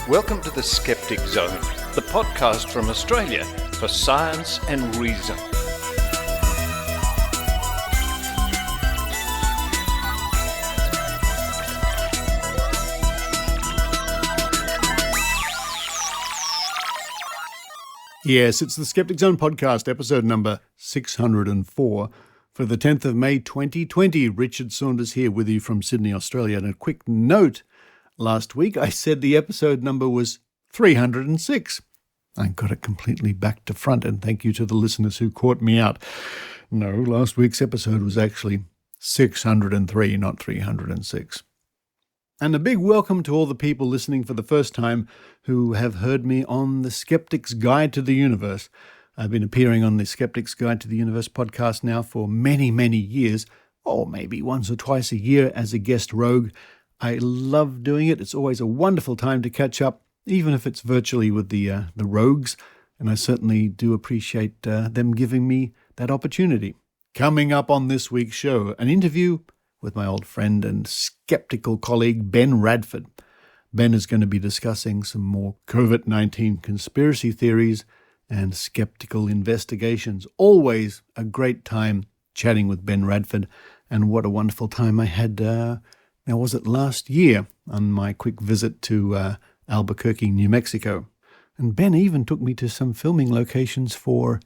Welcome to the Skeptic Zone, the podcast from Australia for science and reason. Yes, it's the Skeptic Zone podcast, episode number 604 for the 10th of May 2020. Richard Saunders here with you from Sydney, Australia. And a quick note, last week I said the episode number was 306. I got it completely back to front, and thank you to the listeners who caught me out. No, last week's episode was actually 603, not 306. And a big welcome to all the people listening for the first time who have heard me on the Skeptic's Guide to the Universe. I've been appearing on the Skeptic's Guide to the Universe podcast now for many, many years, or maybe once or twice a year as a guest rogue. I love doing it. It's always a wonderful time to catch up, even if it's virtually with the rogues, and I certainly do appreciate them giving me that opportunity. Coming up on this week's show, an interview with my old friend and skeptical colleague Ben Radford. Ben is going to be discussing some more COVID-19 conspiracy theories and skeptical investigations. Always a great time chatting with Ben Radford, and what a wonderful time I had, now was it last year, on my quick visit to Albuquerque, New Mexico. And Ben even took me to some filming locations for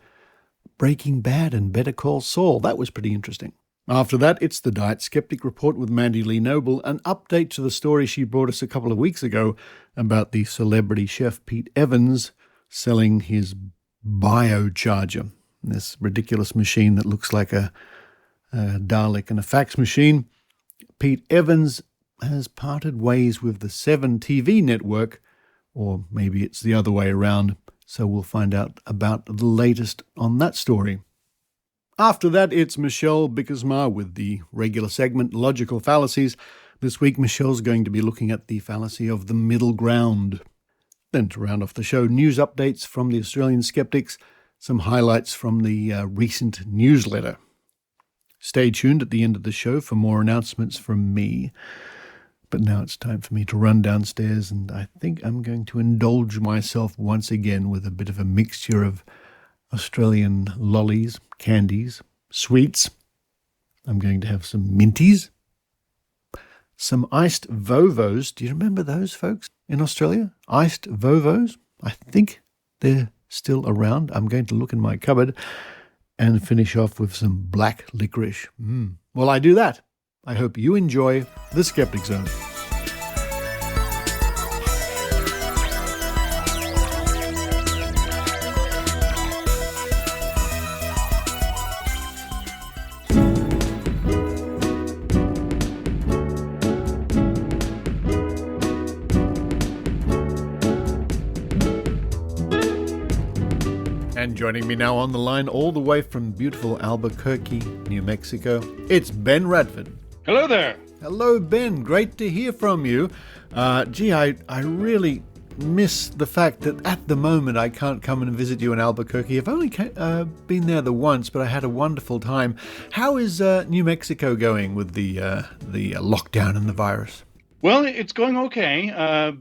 Breaking Bad and Better Call Saul. That was pretty interesting. After that, it's the Diet Skeptic Report with Mandy Lee Noble, an update to the story she brought us a couple of weeks ago about the celebrity chef Pete Evans selling his biocharger, this ridiculous machine that looks like a Dalek and a fax machine. Pete Evans has parted ways with the 7 TV network, or maybe it's the other way around, so we'll find out about the latest on that story. After that, it's Michelle Bickersma with the regular segment, Logical Fallacies. This week, Michelle's going to be looking at the fallacy of the middle ground. Then, to round off the show, news updates from the Australian Skeptics, some highlights from the recent newsletter. Stay tuned at the end of the show for more announcements from me. But now it's time for me to run downstairs, and I think I'm going to indulge myself once again with a bit of a mixture of Australian lollies, candies, sweets. I'm going to have some minties, some iced Vovos. Do you remember those, folks, in Australia? Iced Vovos? I think they're still around. I'm going to look in my cupboard and finish off with some black licorice. While I do that, I hope you enjoy the Skeptic Zone. And joining me now on the line all the way from beautiful Albuquerque, New Mexico, it's Ben Radford. Hello there. Hello, Ben. Great to hear from you. I really miss the fact that at the moment I can't come and visit you in Albuquerque. I've only been there the once, but I had a wonderful time. How is New Mexico going with the lockdown and the virus? Well, it's going okay,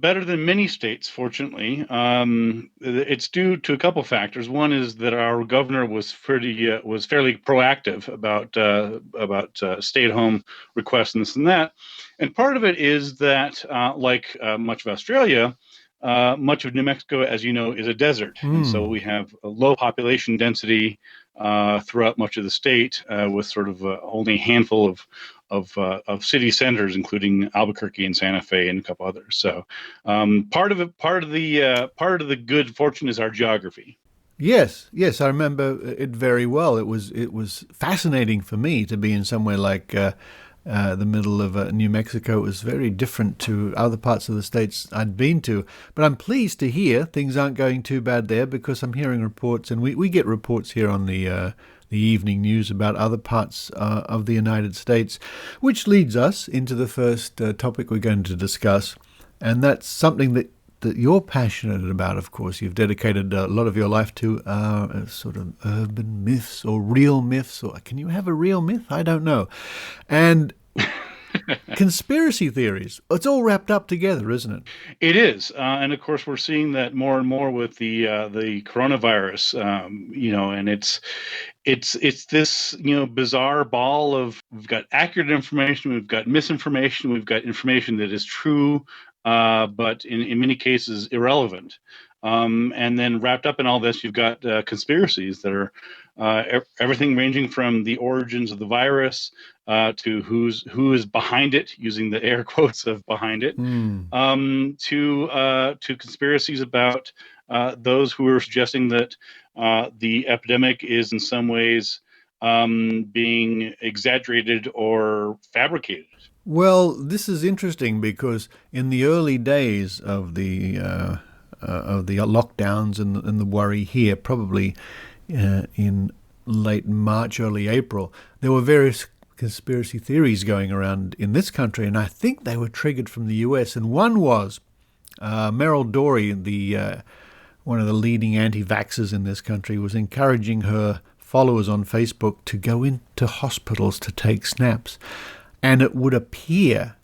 better than many states, fortunately. It's due to a couple factors. One is that our governor was fairly proactive about stay-at-home requests and this and that. And part of it is that, like much of Australia, much of New Mexico, as you know, is a desert. And so we have a low population density throughout much of the state, with sort of only a handful of city centers, including Albuquerque and Santa Fe and a couple others. So part of the good fortune is our geography. Yes, I remember it very well. It was fascinating for me to be in somewhere like the middle of New Mexico. It was very different to other parts of the states I'd been to. But I'm pleased to hear things aren't going too bad there, because I'm hearing reports, and we get reports here on the evening news about other parts of the United States, which leads us into the first topic we're going to discuss, and that's something that you're passionate about, of course. You've dedicated a lot of your life to sort of urban myths or real myths, or can you have a real myth? I don't know. And conspiracy theories. It's all wrapped up together, isn't it? It is, and of course, we're seeing that more and more with the coronavirus. And it's this bizarre ball of, we've got accurate information, we've got misinformation, we've got information that is true, but in many cases irrelevant. And then wrapped up in all this, you've got conspiracies that are everything ranging from the origins of the virus to who is behind it, using the air quotes of behind it, to conspiracies about those who are suggesting that the epidemic is in some ways being exaggerated or fabricated. Well, this is interesting because in the early days of the lockdowns and the worry here, probably in late March, early April, there were various conspiracy theories going around in this country, and I think they were triggered from the US. And one was Meryl Dorey, one of the leading anti-vaxxers in this country, was encouraging her followers on Facebook to go into hospitals to take snaps. And it would appear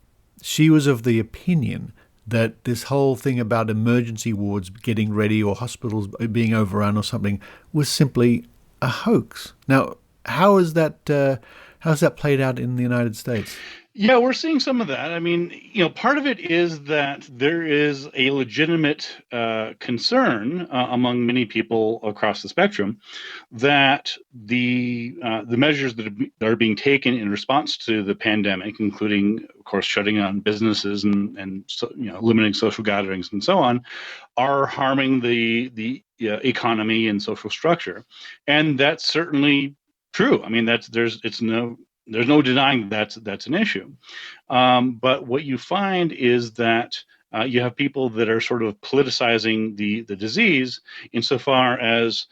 she was of the opinion that this whole thing about emergency wards getting ready or hospitals being overrun or something was simply a hoax. Now, how's that played out in the United States? Yeah, we're seeing some of that. I mean, part of it is that there is a legitimate concern among many people across the spectrum that the measures that are being taken in response to the pandemic, including, of course, shutting down businesses and limiting social gatherings and so on, are harming the economy and social structure, and that's certainly true. I mean, there's no denying that's an issue. But what you find is that you have people that are sort of politicizing the disease insofar as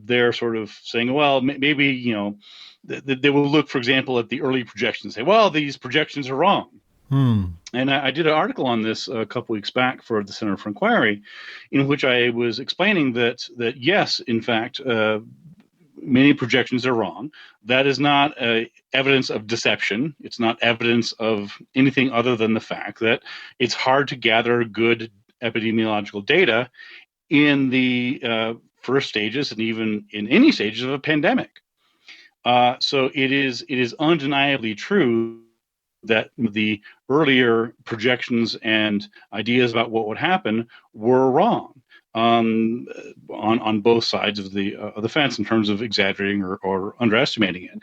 they're sort of saying, well, maybe, they will look, for example, at the early projections and say, well, these projections are wrong. And I did an article on this a couple weeks back for the Center for Inquiry, in which I was explaining that yes, in fact, many projections are wrong. That is not evidence of deception. It's not evidence of anything other than the fact that it's hard to gather good epidemiological data in the first stages and even in any stages of a pandemic. So it is undeniably true that the earlier projections and ideas about what would happen were wrong on both sides of the fence in terms of exaggerating or underestimating it.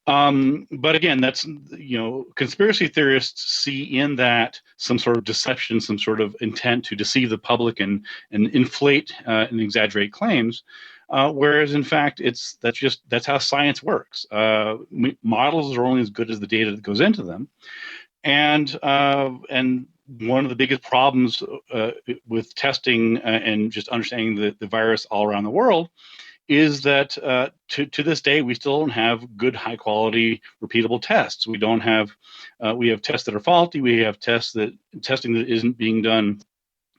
But again, that's, conspiracy theorists see in that some sort of deception, some sort of intent to deceive the public and inflate and exaggerate claims. Whereas in fact, that's how science works. Models are only as good as the data that goes into them, and one of the biggest problems with testing and just understanding the virus all around the world is that to this day we still don't have good, high quality, repeatable tests. We don't have we have tests that are faulty. We have testing that isn't being done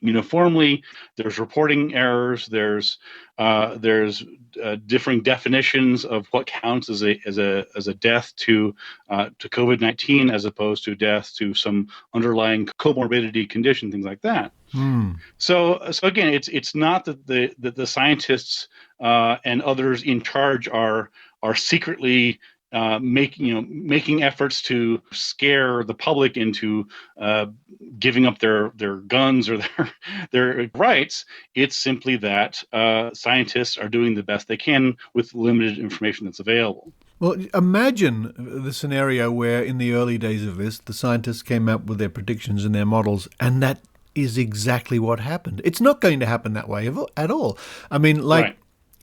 uniformly. There's reporting errors. There's differing definitions of what counts as a death to COVID-19 as opposed to death to some underlying comorbidity condition, things like that. So again, it's not that the scientists and others in charge are secretly making efforts to scare the public into giving up their guns or their rights. It's simply that scientists are doing the best they can with limited information that's available. Well, imagine the scenario where in the early days of this, the scientists came up with their predictions and their models, and that is exactly what happened. It's not going to happen that way at all. I mean, like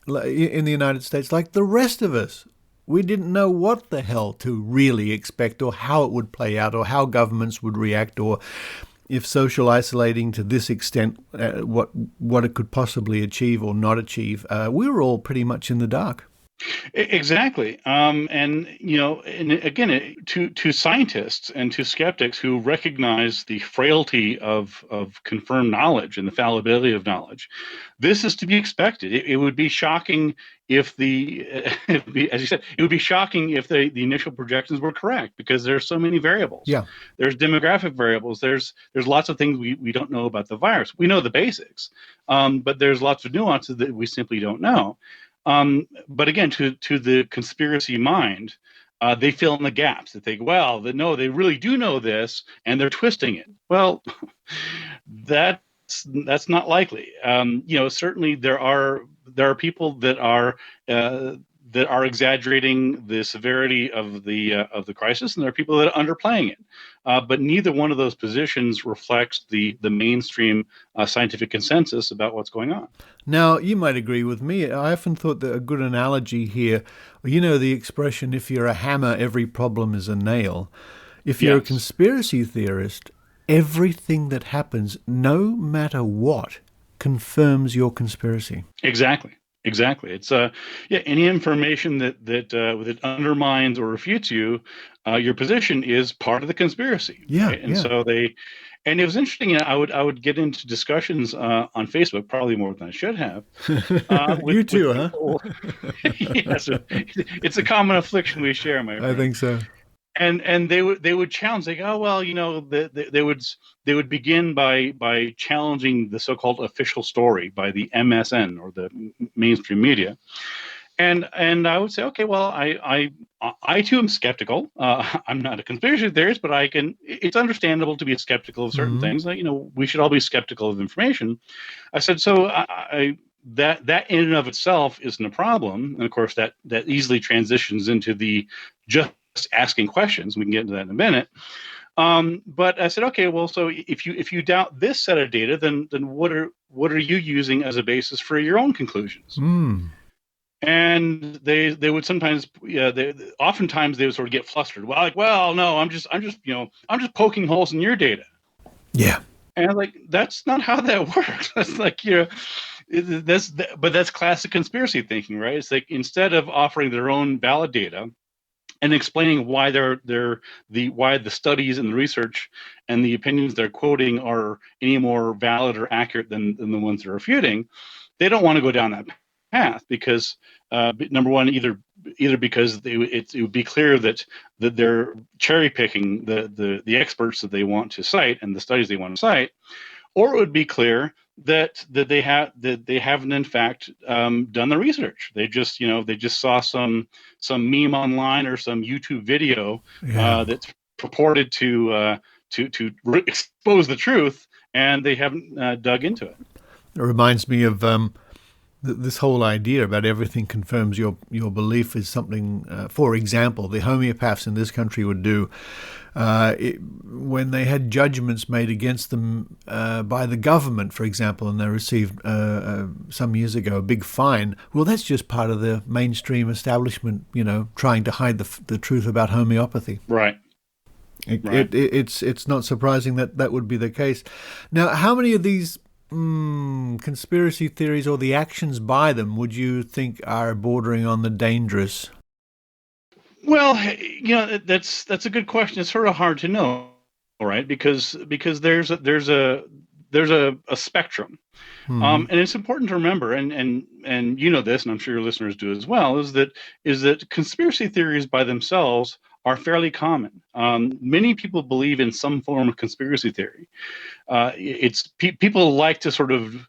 in the United States, like the rest of us, we didn't know what the hell to really expect or how it would play out or how governments would react or if social isolating to this extent, what it could possibly achieve or not achieve. We were all pretty much in the dark. Exactly. And and again, to scientists and to skeptics who recognize the frailty of confirmed knowledge and the fallibility of knowledge, this is to be expected. It would be shocking if as you said, it would be shocking if the initial projections were correct, because there's so many variables. Yeah. There's demographic variables. There's lots of things we don't know about the virus. We know the basics, but there's lots of nuances that we simply don't know. But again, to the conspiracy mind, they fill in the gaps. They think, well, no, they really do know this, and they're twisting it. Well, that's not likely. Certainly there are people that are exaggerating the severity of the crisis, and there are people that are underplaying it. But neither one of those positions reflects the mainstream scientific consensus about what's going on. Now, you might agree with me. I often thought that a good analogy here, the expression, if you're a hammer, every problem is a nail. If you're a conspiracy theorist, everything that happens, no matter what, confirms your conspiracy. Exactly. It's any information that undermines or refutes your position is part of the conspiracy. Yeah, right? And so and it was interesting. I would get into discussions on Facebook, probably more than I should have. You too, huh? Yes, it's a common affliction we share, my friend. I think so. And they would challenge, like, oh well, they would begin by challenging the so-called official story by the MSN, or the mainstream media, and I would say, okay, well, I too am skeptical. I'm not a conspiracy theorist, but it's understandable to be skeptical of certain things. Like, we should all be skeptical of information. I said, so that in and of itself isn't a problem, and of course that easily transitions into the just asking questions. We can get into that in a minute. But I said, okay, well, so if you doubt this set of data, then what are you using as a basis for your own conclusions? And they would sometimes, oftentimes they would sort of get flustered. Well, no, I'm just poking holes in your data. Yeah. And I was like, that's not how that works. That's like, but that's classic conspiracy thinking, right? It's like, instead of offering their own valid data and explaining why why the studies and the research and the opinions they're quoting are any more valid or accurate than the ones they're refuting, they don't want to go down that path, because number one, either because it would be clear that they're cherry picking the experts that they want to cite and the studies they want to cite, or it would be clear that they haven't in fact done the research. They just saw some meme online or some YouTube video that's purported to expose the truth, and they haven't dug into it. It reminds me of this whole idea about everything confirms your belief is something, for example, the homeopaths in this country would do when they had judgments made against them by the government, for example, and they received some years ago a big fine. Well, that's just part of the mainstream establishment, trying to hide the truth about homeopathy. Right. It's not surprising that would be the case. Now, how many of these conspiracy theories, or the actions by them, would you think are bordering on the dangerous? Well, that's a good question. It's sort of hard to know, right? Because there's a spectrum, and it's important to remember, and you know this, and I'm sure your listeners do as well, is that conspiracy theories by themselves are fairly common. Many people believe in some form of conspiracy theory. People like to sort of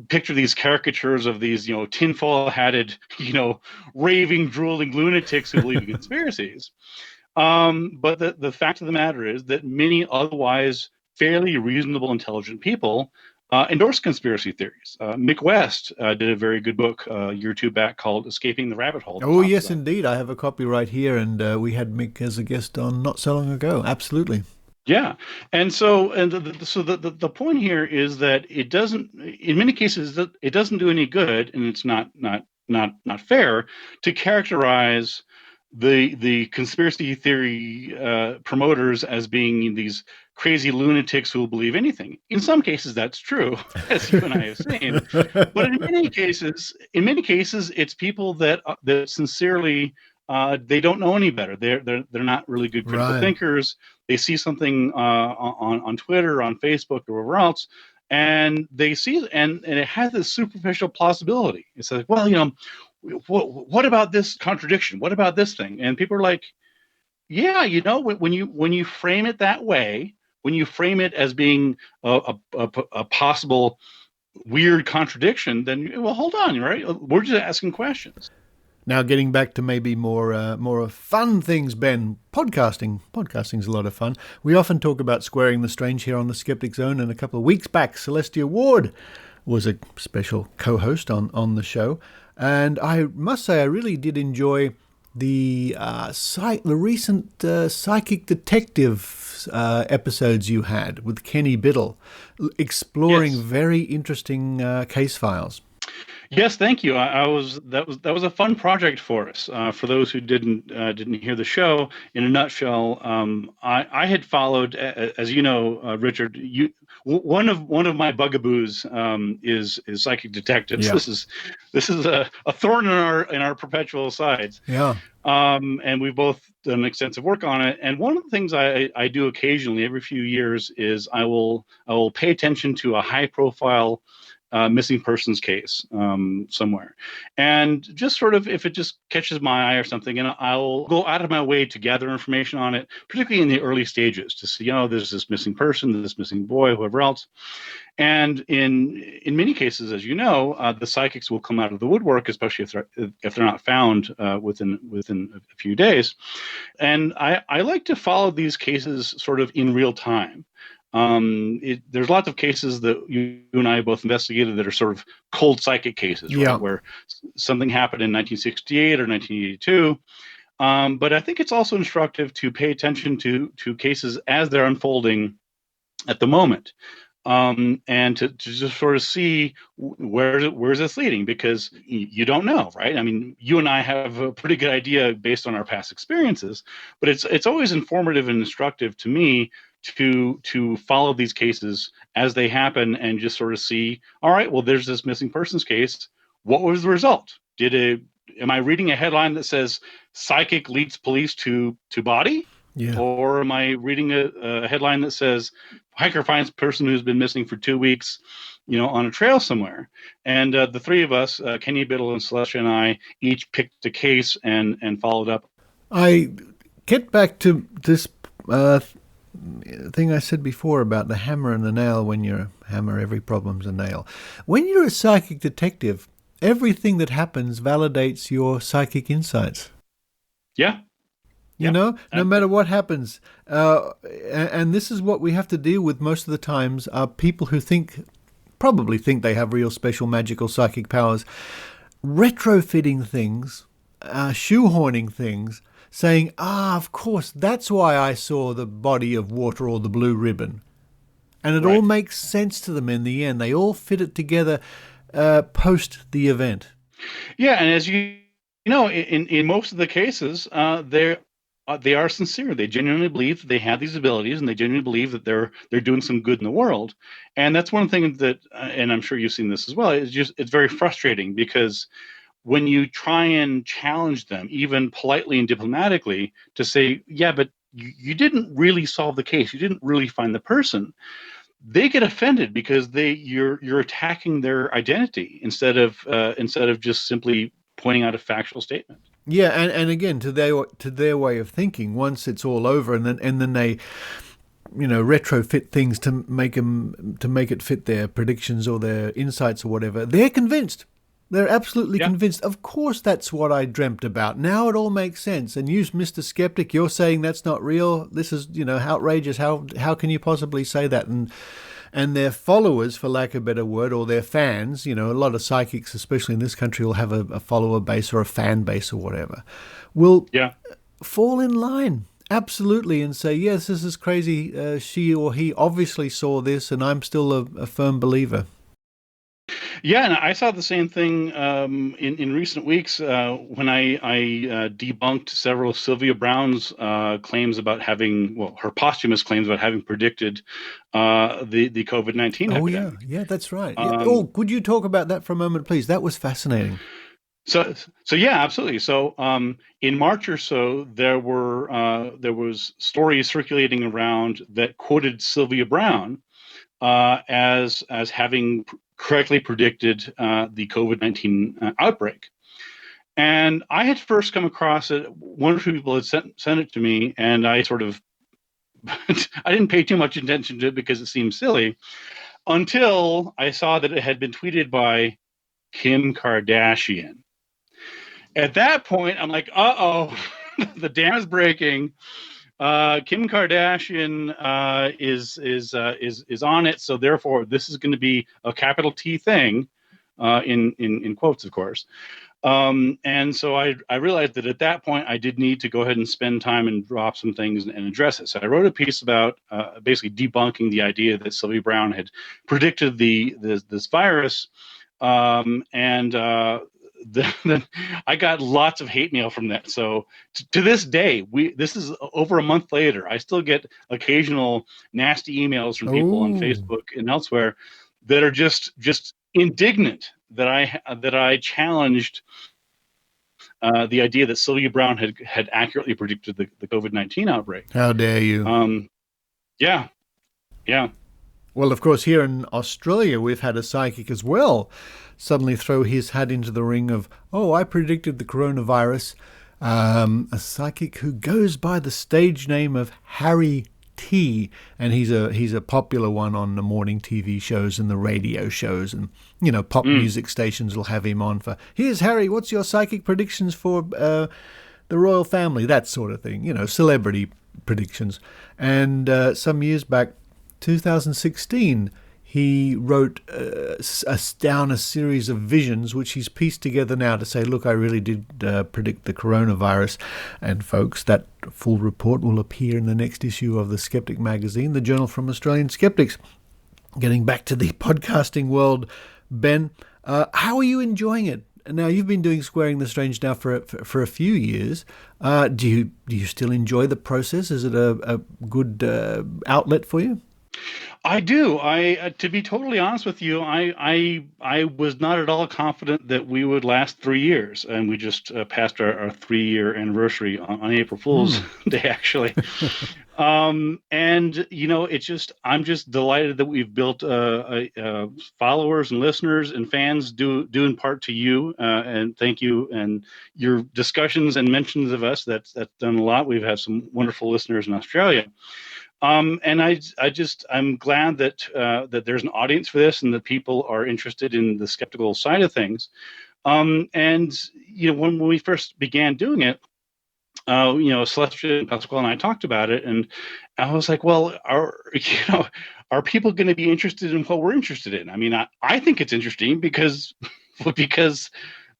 picture these caricatures of these, tinfoil-hatted, raving, drooling lunatics who believe in conspiracies. But the fact of the matter is that many otherwise fairly reasonable, intelligent people endorse conspiracy theories. Mick West did a very good book a year or two back called Escaping the Rabbit Hole. Oh, yes, indeed. I have a copy right here, and we had Mick as a guest on not so long ago. Absolutely. Yeah. And so the point here is that it doesn't, in many cases, it doesn't do any good, and it's not fair to characterize the conspiracy theory promoters as being these crazy lunatics who will believe anything. In some cases, that's true, as you and I have seen. But in many cases, it's people that sincerely they don't know any better. They're not really good critical Right. thinkers. They see something on Twitter, on Facebook, or wherever else, and they see it, and it has this superficial plausibility. It's like, well, what about this contradiction? What about this thing? And people are like, yeah, when you frame it that way, when you frame it as being a possible weird contradiction, then, well, hold on, right? We're just asking questions. Now, getting back to maybe more fun things, Ben. Podcasting's a lot of fun. We often talk about squaring the strange here on the Skeptic Zone, and a couple of weeks back, Celestia Ward was a special co-host on the show, and I must say I really did enjoy the recent psychic detective episodes you had with Kenny Biddle, exploring Yes. very interesting case files. Yes, thank you. That was a fun project for us. For those who didn't hear the show, in a nutshell, I had followed, as you know, Richard. One of my bugaboos is psychic detectives. Yeah. This is a thorn in our perpetual sides. Yeah. And we've both done extensive work on it. And one of the things I do occasionally, every few years, is I will pay attention to a high profile missing persons case somewhere, and just sort of, if it just catches my eye or something, and I'll go out of my way to gather information on it, particularly in the early stages, to see, there's this missing person, this missing boy, whoever else. And in many cases, as you know, the psychics will come out of the woodwork, especially if they're not found within a few days. And I like to follow these cases sort of in real time. There's lots of cases that you and I both investigated that are sort of cold psychic cases, right? Yeah. Where something happened in 1968 or 1982. But I think it's also instructive to pay attention to cases as they're unfolding at the moment, and to just sort of see where's this leading, because you don't know, right? I mean, you and I have a pretty good idea based on our past experiences, but it's always informative and instructive to me to follow these cases as they happen and just sort of see, all right, well, there's this missing persons case. What was the result? Am I reading a headline that says psychic leads police to body? Yeah. Or am I reading a headline that says hiker finds person who's been missing for 2 weeks, on a trail somewhere? And the three of us, Kenny Biddle and Celestia and I, each picked a case and followed up. I get back to this thing I said before about the hammer and the nail. When you're a hammer, every problem's a nail. When you're a psychic detective, everything that happens validates your psychic insights. Yeah. No matter what happens. And this is what we have to deal with most of the times, are people who probably think they have real special magical psychic powers, retrofitting things, shoehorning things, saying, of course, that's why I saw the body of water or the blue ribbon. And it all makes sense to them in the end. They all fit it together post the event. Yeah, and as you know, in most of the cases, they are sincere. They genuinely believe that they have these abilities, and they genuinely believe that they're doing some good in the world. And that's one thing that, and I'm sure you've seen this as well, it's very frustrating, because when you try and challenge them, even politely and diplomatically, to say, yeah, but you didn't really solve the case, you didn't really find the person, they get offended, because you're attacking their identity instead of just simply pointing out a factual statement. Yeah, and again, to their way of thinking, once it's all over, and then they, retrofit things to make it fit their predictions or their insights or whatever, they're convinced. They're absolutely convinced. Of course, that's what I dreamt about. Now it all makes sense. And you, Mr. Skeptic, you're saying that's not real. This is, outrageous. How can you possibly say that? And their followers, for lack of a better word, or their fans, a lot of psychics, especially in this country, will have a follower base or a fan base or whatever, will fall in line. Absolutely. And say, yes, this is crazy. She or he obviously saw this, and I'm still a firm believer. Yeah, and I saw the same thing in recent weeks when I debunked several of Sylvia Browne's claims about having, well, her posthumous claims about having predicted the COVID-19 Oh, yeah. epidemic. Yeah, that's right. Yeah. Oh, Um, could you talk about that for a moment, please? That was fascinating. so yeah, absolutely. So in March or so, there was stories circulating around that quoted Sylvia Browne as having correctly predicted the COVID-19 outbreak. And I had first come across it. One or two people had sent it to me, and I sort of I didn't pay too much attention to it because it seemed silly until I saw that it had been tweeted by Kim Kardashian. At that point, I'm like, uh-oh, the dam is breaking. Kim Kardashian is on it, so therefore this is going to be a capital T thing, in quotes, of course. And so I realized that at that point I did need to go ahead and spend time and drop some things and address it. So I wrote a piece about basically debunking the idea that Sylvia Browne had predicted this virus, and then I got lots of hate mail from that. So to this day, this is over a month later, I still get occasional nasty emails from people on Oh, Facebook and elsewhere that are just indignant that I challenged the idea that Sylvia Browne had accurately predicted the COVID-19 outbreak. how dare you? Yeah, yeah. Well, of course, here in Australia, we've had a psychic as well suddenly throw his hat into the ring of, oh, I predicted the coronavirus. A psychic who goes by the stage name of Harry T, and he's a popular one on the morning TV shows and the radio shows, and pop music stations will have him on for, here's Harry, what's your psychic predictions for the royal family, that sort of thing, celebrity predictions. And some years back, 2016, he wrote down a series of visions, which he's pieced together now to say, look, I really did predict the coronavirus. And folks, that full report will appear in the next issue of the Skeptic magazine, the journal from Australian Skeptics. Getting back to the podcasting world, Ben, how are you enjoying it? Now, you've been doing Squaring the Strange now for a few years. Do you still enjoy the process? Is it a good outlet for you? I do. To be totally honest with you, I was not at all confident that we would last 3 years, and we just passed our 3-year anniversary on April Fool's Day, actually. And I'm just delighted that we've built followers and listeners and fans due in part to you, and thank you and your discussions and mentions of us. That's done a lot. We've had some wonderful listeners in Australia. And I'm glad that there's an audience for this and that people are interested in the skeptical side of things. And when we first began doing it, Celestia and Pasquale and I talked about it, and I was like, well, are people going to be interested in what we're interested in? I mean, I think it's interesting because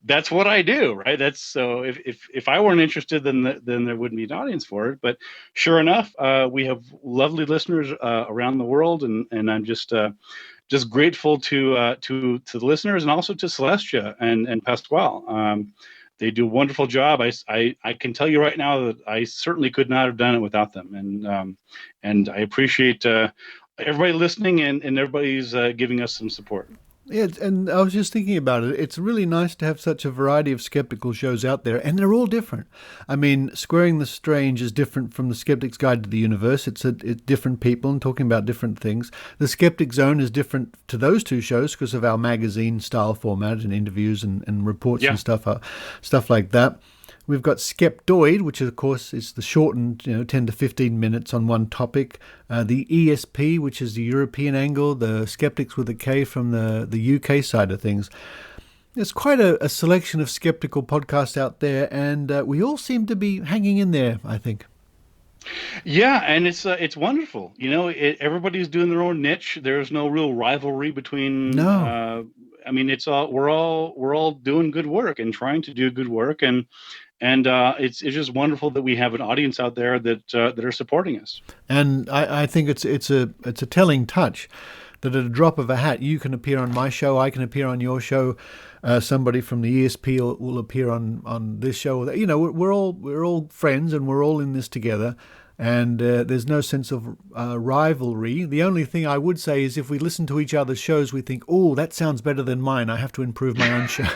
that's what I do, right? That's so if I weren't interested, then there wouldn't be an audience for it. But sure enough, we have lovely listeners around the world, and I'm just grateful to the listeners and also to Celestia and Pasquale. They do a wonderful job. I can tell you right now that I certainly could not have done it without them, and I appreciate everybody listening and everybody's giving us some support. Yeah, and I was just thinking about it. It's really nice to have such a variety of skeptical shows out there, and they're all different. I mean, Squaring the Strange is different from the Skeptic's Guide to the Universe. It's different people and talking about different things. The Skeptic Zone is different to those two shows because of our magazine-style format and interviews and reports and stuff like that. We've got Skeptoid, which of course is the shortened, 10 to 15 minutes on one topic. The ESP, which is the European angle, the Skeptics with a K from the UK side of things. There's quite a selection of skeptical podcasts out there, and we all seem to be hanging in there, I think. Yeah, and it's wonderful. Everybody's doing their own niche. There's no real rivalry between. No. I mean, we're all doing good work and trying to do good work, and it's just wonderful that we have an audience out there that are supporting us. And I think it's a telling touch that at a drop of a hat, you can appear on my show, I can appear on your show, somebody from the ESP will appear on this show. You know, we're all friends and we're all in this together. And there's no sense of rivalry. The only thing I would say is if we listen to each other's shows, we think, oh, that sounds better than mine. I have to improve my own show.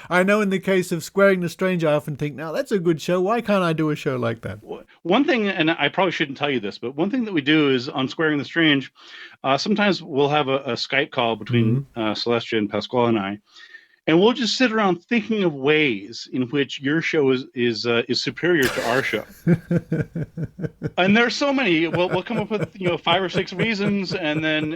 I know in the case of Squaring the Strange, I often think, now that's a good show. Why can't I do a show like that? One thing, and I probably shouldn't tell you this, but one thing that we do is on Squaring the Strange, sometimes we'll have a Skype call between Celestia and Pasquale and I. And we'll just sit around thinking of ways in which your show is superior to our show. And there's so many. We'll come up with 5 or 6 reasons, and then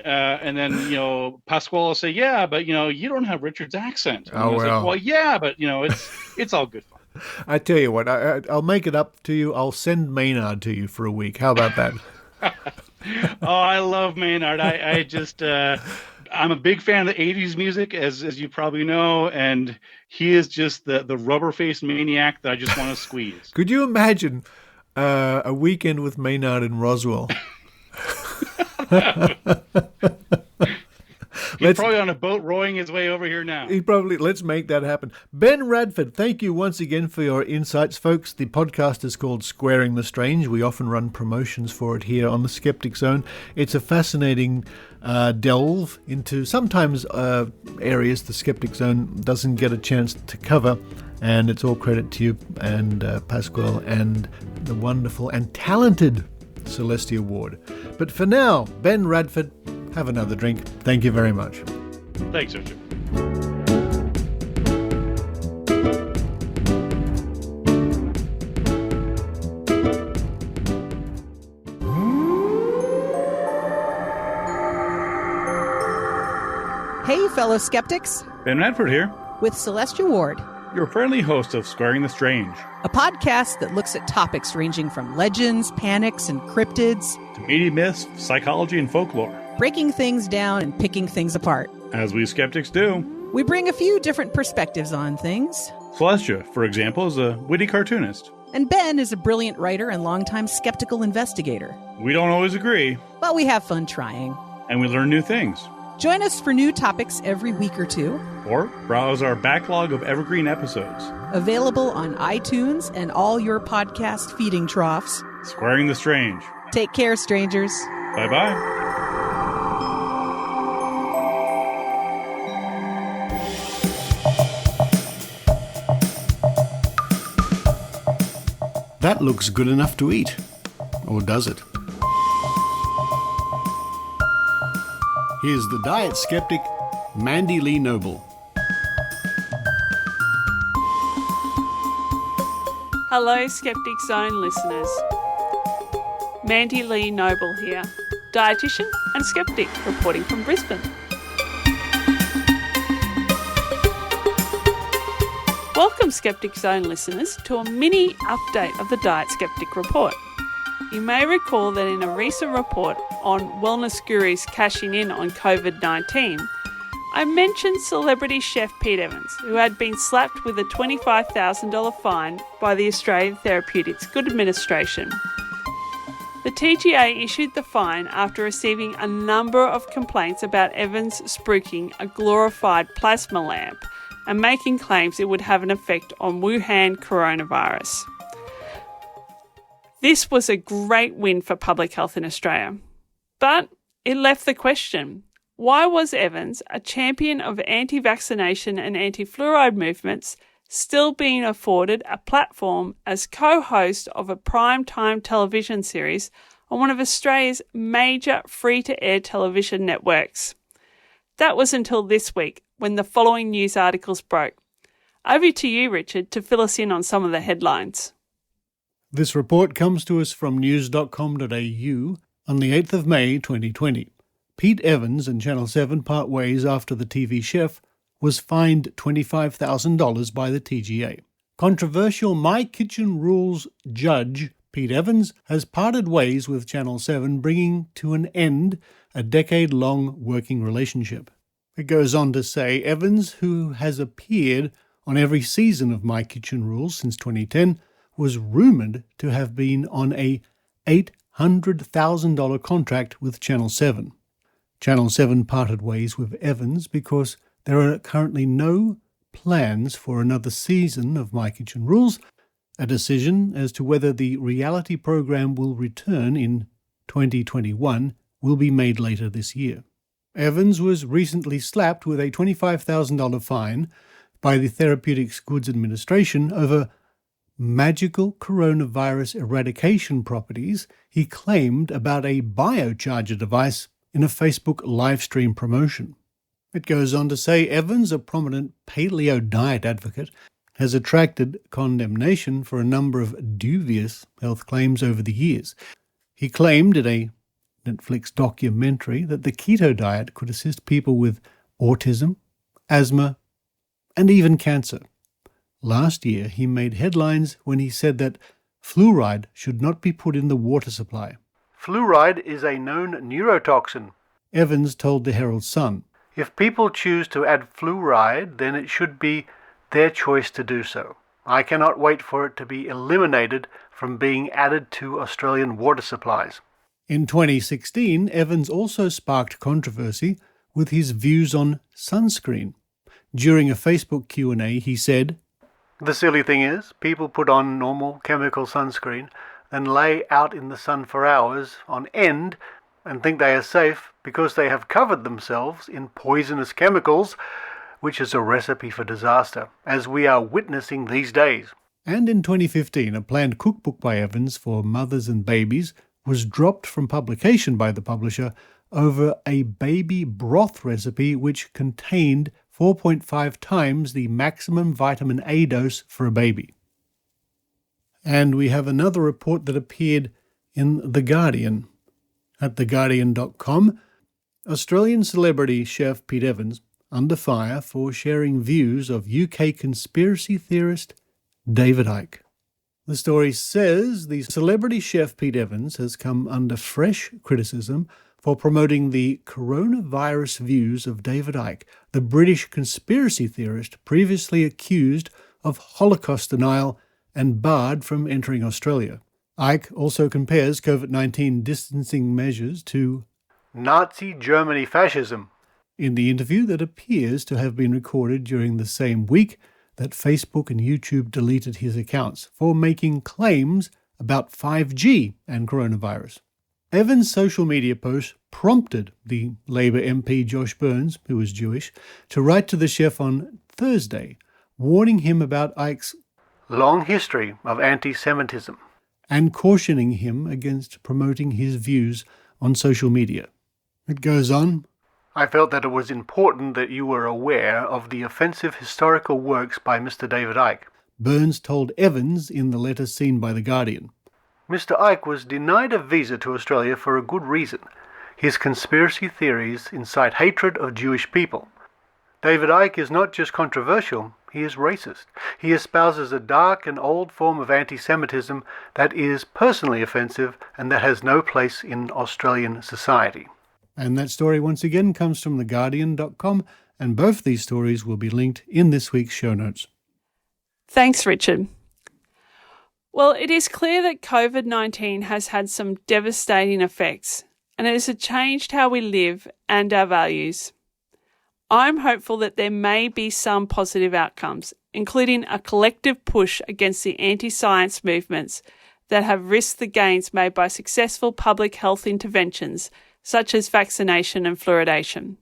Pasquale will say, yeah, but you don't have Richard's accent. And well, yeah, but it's all good fun. I tell you what, I'll make it up to you. I'll send Maynard to you for a week. How about that? Oh, I love Maynard. I just. I'm a big fan of the 80s music, as you probably know, and he is just the rubber-faced maniac that I just want to squeeze. Could you imagine a weekend with Maynard in Roswell? He's probably on a boat rowing his way over here now. Let's make that happen. Ben Radford, thank you once again for your insights, folks. The podcast is called Squaring the Strange. We often run promotions for it here on the Skeptic Zone. It's a fascinating delve into sometimes areas the Skeptic Zone doesn't get a chance to cover. And it's all credit to you and Pasquale and the wonderful and talented Celestia Ward. But for now, Ben Radford, have another drink. Thank you very much. Thanks, Richard. Hey, fellow skeptics. Ben Radford here. With Celestia Ward. Your friendly host of Squaring the Strange. A podcast that looks at topics ranging from legends, panics, and cryptids to media myths, psychology, and folklore. Breaking things down and picking things apart. As we skeptics do. We bring a few different perspectives on things. Celestia, for example, is a witty cartoonist. And Ben is a brilliant writer and longtime skeptical investigator. We don't always agree. But we have fun trying. And we learn new things. Join us for new topics every week or two. Or browse our backlog of evergreen episodes. Available on iTunes and all your podcast feeding troughs. Squaring the Strange. Take care, strangers. Bye-bye. That looks good enough to eat. Or does it? Here's the diet skeptic, Mandy Lee Noble. Hello, Skeptic Zone listeners. Mandy Lee Noble here, dietitian and skeptic reporting from Brisbane. Welcome, Skeptic Zone listeners, to a mini update of the Diet Skeptic Report. You may recall that in a recent report on wellness gurus cashing in on COVID-19, I mentioned celebrity chef Pete Evans, who had been slapped with a $25,000 fine by the Australian Therapeutics Good Administration. The TGA issued the fine after receiving a number of complaints about Evans spruiking a glorified plasma lamp and making claims it would have an effect on Wuhan coronavirus. This was a great win for public health in Australia, but it left the question, why was Evans, a champion of anti-vaccination and anti-fluoride movements, still being afforded a platform as co-host of a prime-time television series on one of Australia's major free-to-air television networks? That was until this week, when the following news articles broke. Over to you, Richard, to fill us in on some of the headlines. This report comes to us from news.com.au on the 8th of May 2020. Pete Evans and Channel 7 part ways after the TV chef was fined $25,000 by the TGA. Controversial My Kitchen Rules judge Pete Evans has parted ways with Channel 7, bringing to an end a decade-long working relationship. It goes on to say Evans, who has appeared on every season of My Kitchen Rules since 2010, was rumoured to have been on a $800,000 contract with Channel 7. Channel 7 parted ways with Evans because there are currently no plans for another season of My Kitchen Rules. A decision as to whether the reality program will return in 2021 will be made later this year. Evans was recently slapped with a $25,000 fine by the Therapeutics Goods Administration over magical coronavirus eradication properties he claimed about a biocharger device in a Facebook livestream promotion. It goes on to say Evans, a prominent paleo diet advocate, has attracted condemnation for a number of dubious health claims over the years. He claimed in a Netflix documentary that the keto diet could assist people with autism, asthma, and even cancer. Last year, he made headlines when he said that fluoride should not be put in the water supply. Fluoride is a known neurotoxin, Evans told the Herald Sun. If people choose to add fluoride, then it should be their choice to do so. I cannot wait for it to be eliminated from being added to Australian water supplies. In 2016, Evans also sparked controversy with his views on sunscreen. During a Facebook Q&A, he said, "The silly thing is, people put on normal chemical sunscreen, then lay out in the sun for hours on end and think they are safe because they have covered themselves in poisonous chemicals, which is a recipe for disaster, as we are witnessing these days." And in 2015, a planned cookbook by Evans for mothers and babies was dropped from publication by the publisher over a baby broth recipe which contained 4.5 times the maximum vitamin A dose for a baby. And we have another report that appeared in The Guardian. At theguardian.com, Australian celebrity chef Pete Evans under fire for sharing views of UK conspiracy theorist David Icke. The story says the celebrity chef Pete Evans has come under fresh criticism for promoting the coronavirus views of David Icke, the British conspiracy theorist previously accused of Holocaust denial and barred from entering Australia. Icke also compares COVID-19 distancing measures to Nazi Germany fascism in the interview that appears to have been recorded during the same week that Facebook and YouTube deleted his accounts for making claims about 5G and coronavirus. Evans' social media post prompted the Labour MP Josh Burns, who was Jewish, to write to the chef on Thursday, warning him about Icke's long history of anti-Semitism and cautioning him against promoting his views on social media. It goes on, "I felt that it was important that you were aware of the offensive historical works by Mr. David Icke," Burns told Evans in the letter seen by The Guardian. "Mr. Icke was denied a visa to Australia for a good reason. His conspiracy theories incite hatred of Jewish people. David Icke is not just controversial, he is racist. He espouses a dark and old form of anti-Semitism that is personally offensive and that has no place in Australian society." And that story once again comes from theguardian.com, and both these stories will be linked in this week's show notes. Thanks, Richard. Well, it is clear that COVID-19 has had some devastating effects, and it has changed how we live and our values. I'm hopeful that there may be some positive outcomes, including a collective push against the anti-science movements that have risked the gains made by successful public health interventions such as vaccination and fluoridation.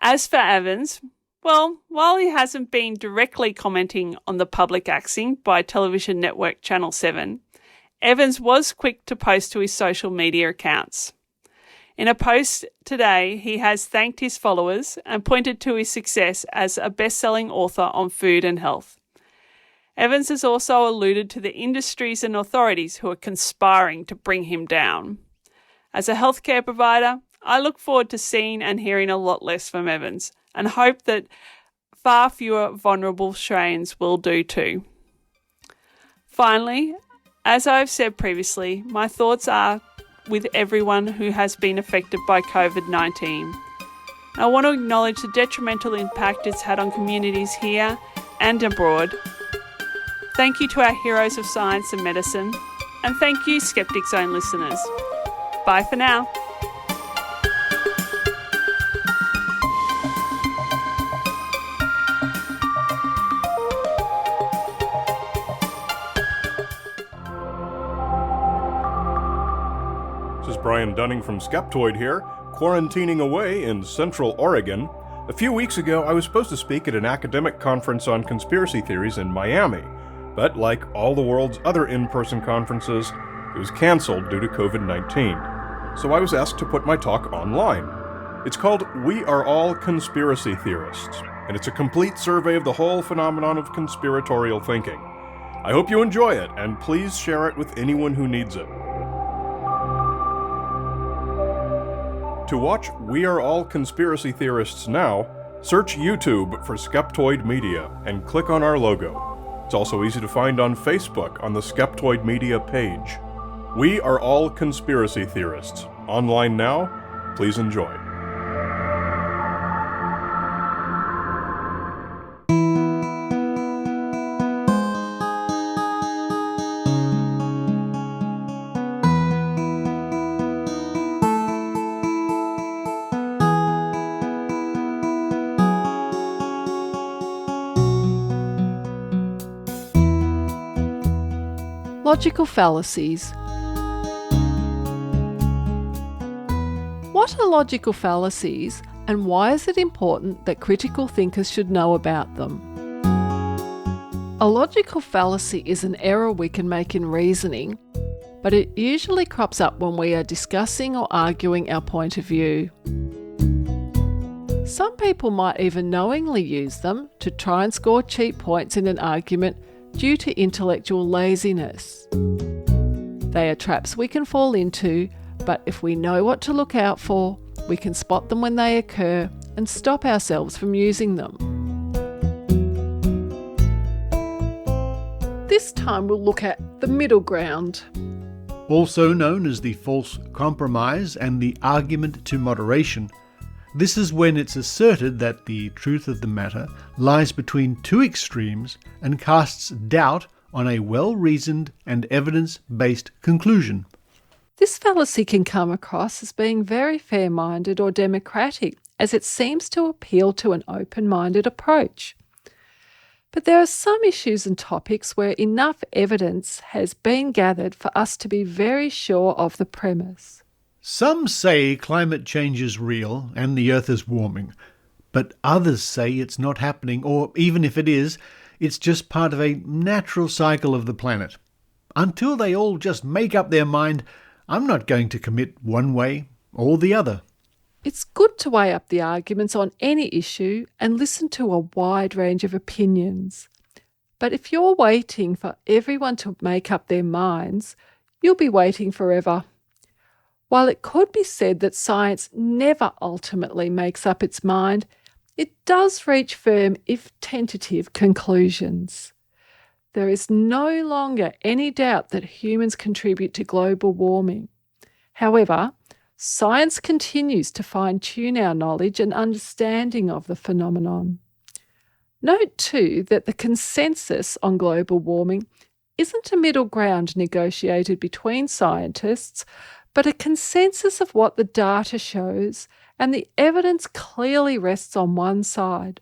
As for Evans, well, while he hasn't been directly commenting on the public axing by television network Channel 7, Evans was quick to post to his social media accounts. In a post today, he has thanked his followers and pointed to his success as a best-selling author on food and health. Evans has also alluded to the industries and authorities who are conspiring to bring him down. As a healthcare provider, I look forward to seeing and hearing a lot less from Evans and hope that far fewer vulnerable Australians will do too. Finally, as I've said previously, my thoughts are with everyone who has been affected by COVID-19. I want to acknowledge the detrimental impact it's had on communities here and abroad. Thank you to our heroes of science and medicine, and thank you, Skeptic Zone listeners. Bye for now. This is Brian Dunning from Skeptoid here, quarantining away in Central Oregon. A few weeks ago, I was supposed to speak at an academic conference on conspiracy theories in Miami, but like all the world's other in-person conferences, it was canceled due to COVID-19. So I was asked to put my talk online. It's called We Are All Conspiracy Theorists, and it's a complete survey of the whole phenomenon of conspiratorial thinking. I hope you enjoy it, and please share it with anyone who needs it. To watch We Are All Conspiracy Theorists now, search YouTube for Skeptoid Media and click on our logo. It's also easy to find on Facebook on the Skeptoid Media page. We Are All Conspiracy Theorists. Online now. Please enjoy. Logical fallacies. What are logical fallacies, and why is it important that critical thinkers should know about them? A logical fallacy is an error we can make in reasoning, but it usually crops up when we are discussing or arguing our point of view. Some people might even knowingly use them to try and score cheap points in an argument due to intellectual laziness. They are traps we can fall into, but if we know what to look out for, we can spot them when they occur and stop ourselves from using them. This time we'll look at the middle ground. Also known as the false compromise and the argument to moderation. This is when it's asserted that the truth of the matter lies between two extremes and casts doubt on a well-reasoned and evidence-based conclusion. This fallacy can come across as being very fair-minded or democratic, as it seems to appeal to an open-minded approach. But there are some issues and topics where enough evidence has been gathered for us to be very sure of the premise. Some say climate change is real and the Earth is warming, but others say it's not happening, or even if it is, it's just part of a natural cycle of the planet. Until they all just make up their mind, I'm not going to commit one way or the other. It's good to weigh up the arguments on any issue and listen to a wide range of opinions. But if you're waiting for everyone to make up their minds, you'll be waiting forever. While it could be said that science never ultimately makes up its mind, it does reach firm, if tentative, conclusions. There is no longer any doubt that humans contribute to global warming. However, science continues to fine-tune our knowledge and understanding of the phenomenon. Note too that the consensus on global warming isn't a middle ground negotiated between scientists, but a consensus of what the data shows, and the evidence clearly rests on one side.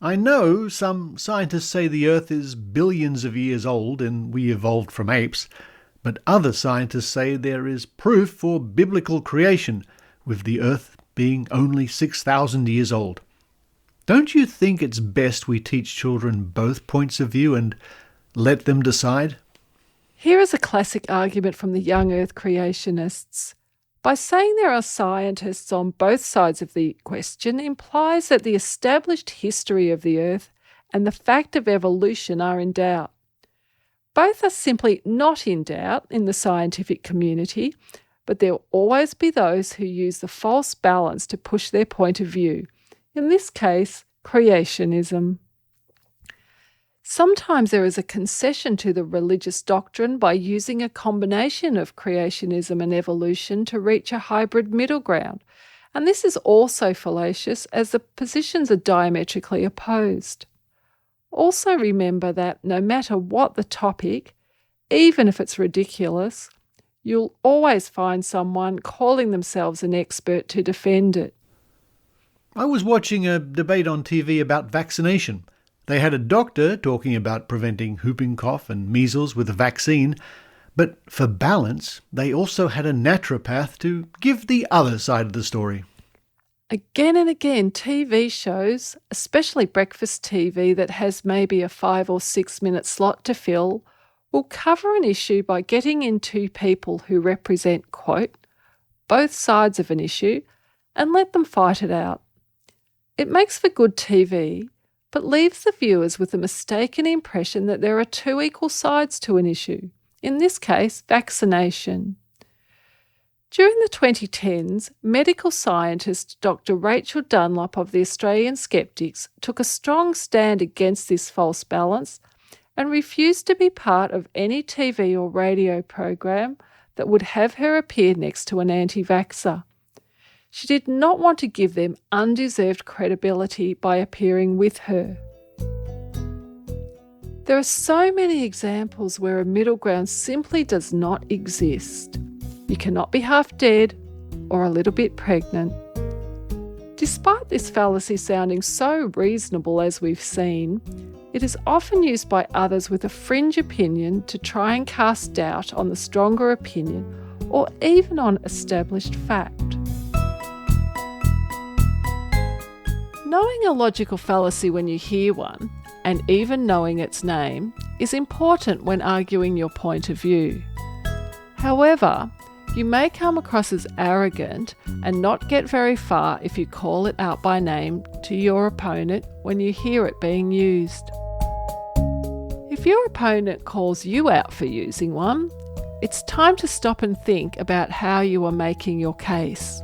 I know some scientists say the Earth is billions of years old and we evolved from apes, but other scientists say there is proof for biblical creation, with the Earth being only 6,000 years old. Don't you think it's best we teach children both points of view and let them decide? Here is a classic argument from the young Earth creationists. By saying there are scientists on both sides of the question implies that the established history of the Earth and the fact of evolution are in doubt. Both are simply not in doubt in the scientific community, but there will always be those who use the false balance to push their point of view. In this case, creationism. Sometimes there is a concession to the religious doctrine by using a combination of creationism and evolution to reach a hybrid middle ground, and this is also fallacious as the positions are diametrically opposed. Also remember that no matter what the topic, even if it's ridiculous, you'll always find someone calling themselves an expert to defend it. I was watching a debate on TV about vaccination. They had a doctor talking about preventing whooping cough and measles with a vaccine, But for balance, they also had a naturopath to give the other side of the story. Again and again, TV shows, especially breakfast TV that has maybe a 5 or 6 minute slot to fill, will cover an issue by getting in two people who represent, quote, both sides of an issue and let them fight it out. It makes for good TV, but leaves the viewers with a mistaken impression that there are two equal sides to an issue, in this case, vaccination. During the 2010s, medical scientist Dr. Rachel Dunlop of the Australian Skeptics took a strong stand against this false balance and refused to be part of any TV or radio program that would have her appear next to an anti-vaxxer. She did not want to give them undeserved credibility by appearing with her. There are so many examples where a middle ground simply does not exist. You cannot be half dead or a little bit pregnant. Despite this fallacy sounding so reasonable as we've seen, it is often used by others with a fringe opinion to try and cast doubt on the stronger opinion or even on established fact. Knowing a logical fallacy when you hear one, and even knowing its name, is important when arguing your point of view. However, you may come across as arrogant and not get very far if you call it out by name to your opponent when you hear it being used. If your opponent calls you out for using one, it's time to stop and think about how you are making your case.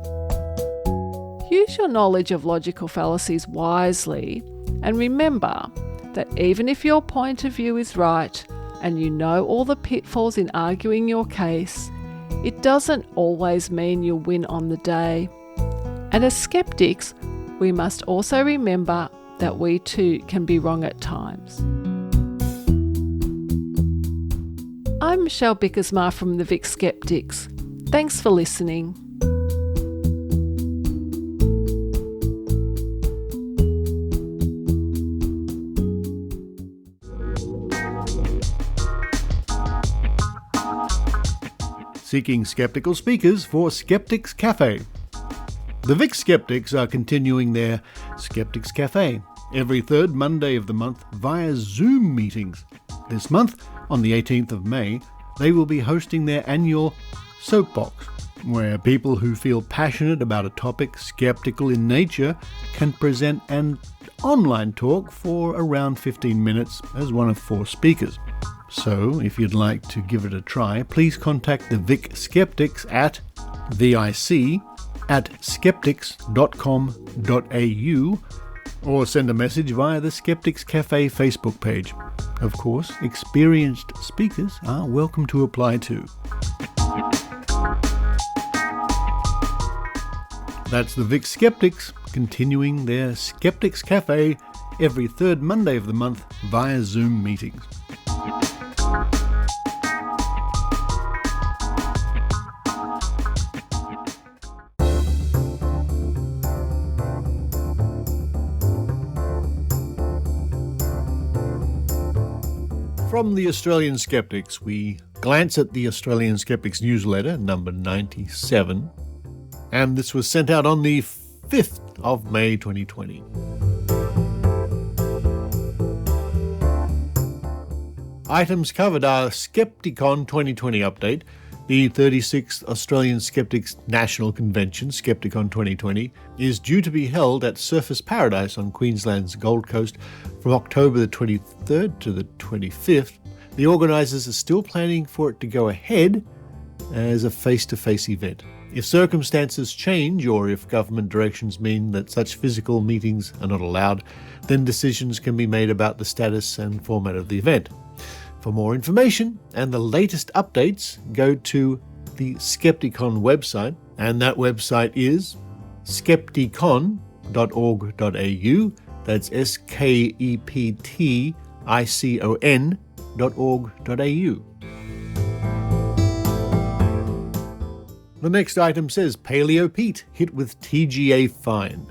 Use your knowledge of logical fallacies wisely, and remember that even if your point of view is right and you know all the pitfalls in arguing your case, it doesn't always mean you'll win on the day. And as skeptics, we must also remember that we too can be wrong at times. I'm Michelle Bickersma from the Vic Skeptics. Thanks for listening. Seeking skeptical speakers for Skeptics Cafe. The Vic Skeptics are continuing their Skeptics Cafe every third Monday of the month via Zoom meetings. This month, on the 18th of May, they will be hosting their annual Soapbox, where people who feel passionate about a topic skeptical in nature can present an online talk for around 15 minutes as one of 4 speakers. So, if you'd like to give it a try, please contact the Vic Skeptics at vic@skeptics.com.au or send a message via the Skeptics Cafe Facebook page. Of course, experienced speakers are welcome to apply too. That's the Vic Skeptics continuing their Skeptics Cafe every third Monday of the month via Zoom meetings. From the Australian Skeptics, we glance at the Australian Skeptics newsletter, number 97, and this was sent out on the 5th of May 2020. Items covered are Skepticon 2020 update, the 36th Australian Skeptics National Convention, Skepticon 2020, is due to be held at Surfers Paradise on Queensland's Gold Coast from October the 23rd to the 25th. The organisers are still planning for it to go ahead as a face-to-face event. If circumstances change or if government directions mean that such physical meetings are not allowed, then decisions can be made about the status and format of the event. For more information and the latest updates, go to the Skepticon website, and that website is skepticon.org.au. That's skepticon.org.au. The next item says Paleo Pete hit with TGA fine.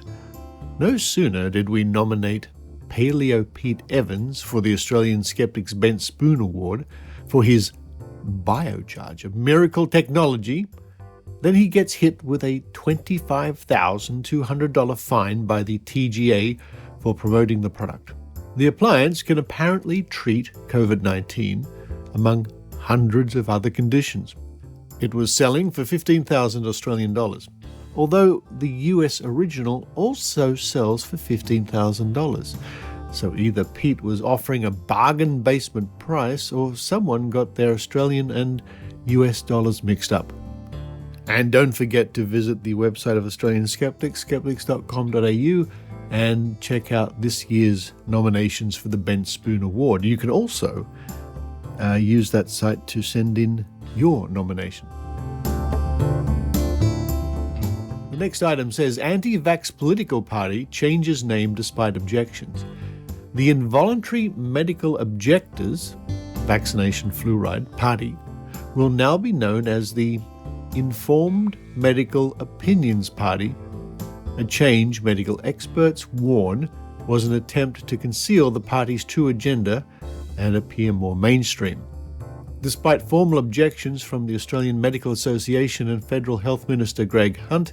No sooner did we nominate Paleo Pete Evans for the Australian Skeptics Bent Spoon Award for his biocharger, miracle technology, then he gets hit with a $25,200 fine by the TGA for promoting the product. The appliance can apparently treat COVID-19 among hundreds of other conditions. It was selling for 15,000 Australian dollars, although the US original also sells for $15,000. So either Pete was offering a bargain basement price or someone got their Australian and US dollars mixed up. And don't forget to visit the website of Australian Skeptics, skeptics.com.au, and check out this year's nominations for the Ben Spoon Award. You can also use that site to send in your nomination. The next item says, anti-vax political party changes name despite objections. The Involuntary Medical Objectors Vaccination Fluoride Party will now be known as the Informed Medical Opinions Party, a change medical experts warn was an attempt to conceal the party's true agenda and appear more mainstream. Despite formal objections from the Australian Medical Association and Federal Health Minister Greg Hunt,